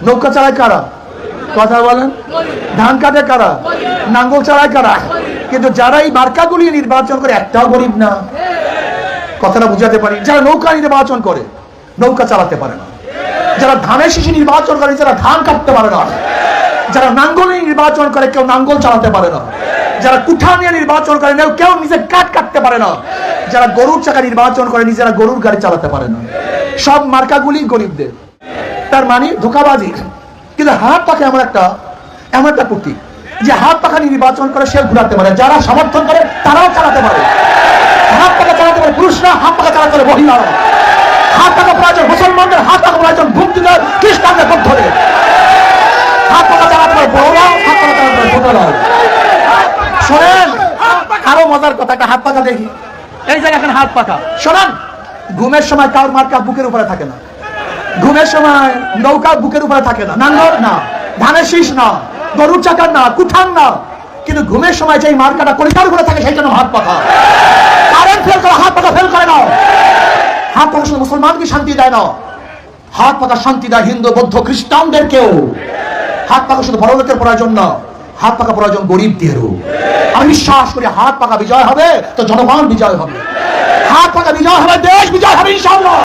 নৌকা চালায় কারা? কথা বলেন। ধান কাটে কারা? নাঙ্গল চালায় কারা? কিন্তু যারা এই মার্কাগুলি নির্বাচন করে একটাও গরিব না। কথাটা বুঝাতে পারি? যারা নৌকা নির্বাচন করে নৌকা চালাতে পারে না, যারা ধানের শীষে নির্বাচন করে যারা ধান কাটতে পারে না, যারা নাঙ্গল নির্বাচন করে কেউ নাঙ্গল চালাতে পারে না, যারা কুঠা নিয়ে নির্বাচন করে কেউ নিজে কাঠ কাটতে পারে না, যারা গরুর চাকা নির্বাচন করে নিজেরা গরুর গাড়ি চালাতে পারে না, সব মার্কাগুলি গরিবদের। তার মানে ধোঁকাবাজি। কিন্তু হাত পাখা এমন একটা প্রতীক যে হাত পাখা নির্বাচন করে সে ঘুরাতে পারে, যারা সমর্থন করে তারাও চালাতে পারে। হাত পাখা চালাতে পারে পুরুষরা, হাত পাখা চালাতে পারে মহিলারা। হাত পাখা প্রয়োজন মুসলমানদের, হাত পাখা প্রয়োজন ভক্তিদের, খ্রিস্টানদের পথ ধরে। হাত পাখা চালাতে পারে বড়রা, হাত পাখা চালাতে পারে ছোটরা। শোনেন আরো মজার কথা, একটা হাত পাখা দেখি। এই জায়গায় এখন হাত পাখা। শোনেন, ঘুমের সময় কারোর মার্কা বুকের উপরে থাকে না, ঘুমের সময় নৌকা বুকের উপরে থাকে না, নাঙ্গল না, ধানের শীষ না, গরুর চাকার না, কুঠান না, কিন্তু ঘুমের সময় যে মার্কাটা কলিজার উপরে থাকে সেই জন্য হাত পাখা। কারেন্ট ফেল করে হাত পাখা ফেল করে না। হাত পাখা শুধু মুসলমানকে শান্তি দেয় না, হাত পাখা শান্তি দেয় হিন্দু বৌদ্ধ খ্রিস্টানদেরকেও। হাত পাখা শুধু বড় লোকের প্রয়োজন না, হাত পাখা প্রয়োজন গরিবদেরও। আমি বিশ্বাস করি হাত পাখা বিজয় হবে তো জনগণ বিজয় হবে, হাত পাখা বিজয় হবে, দেশ বিজয় হবে ইনশাআল্লাহ।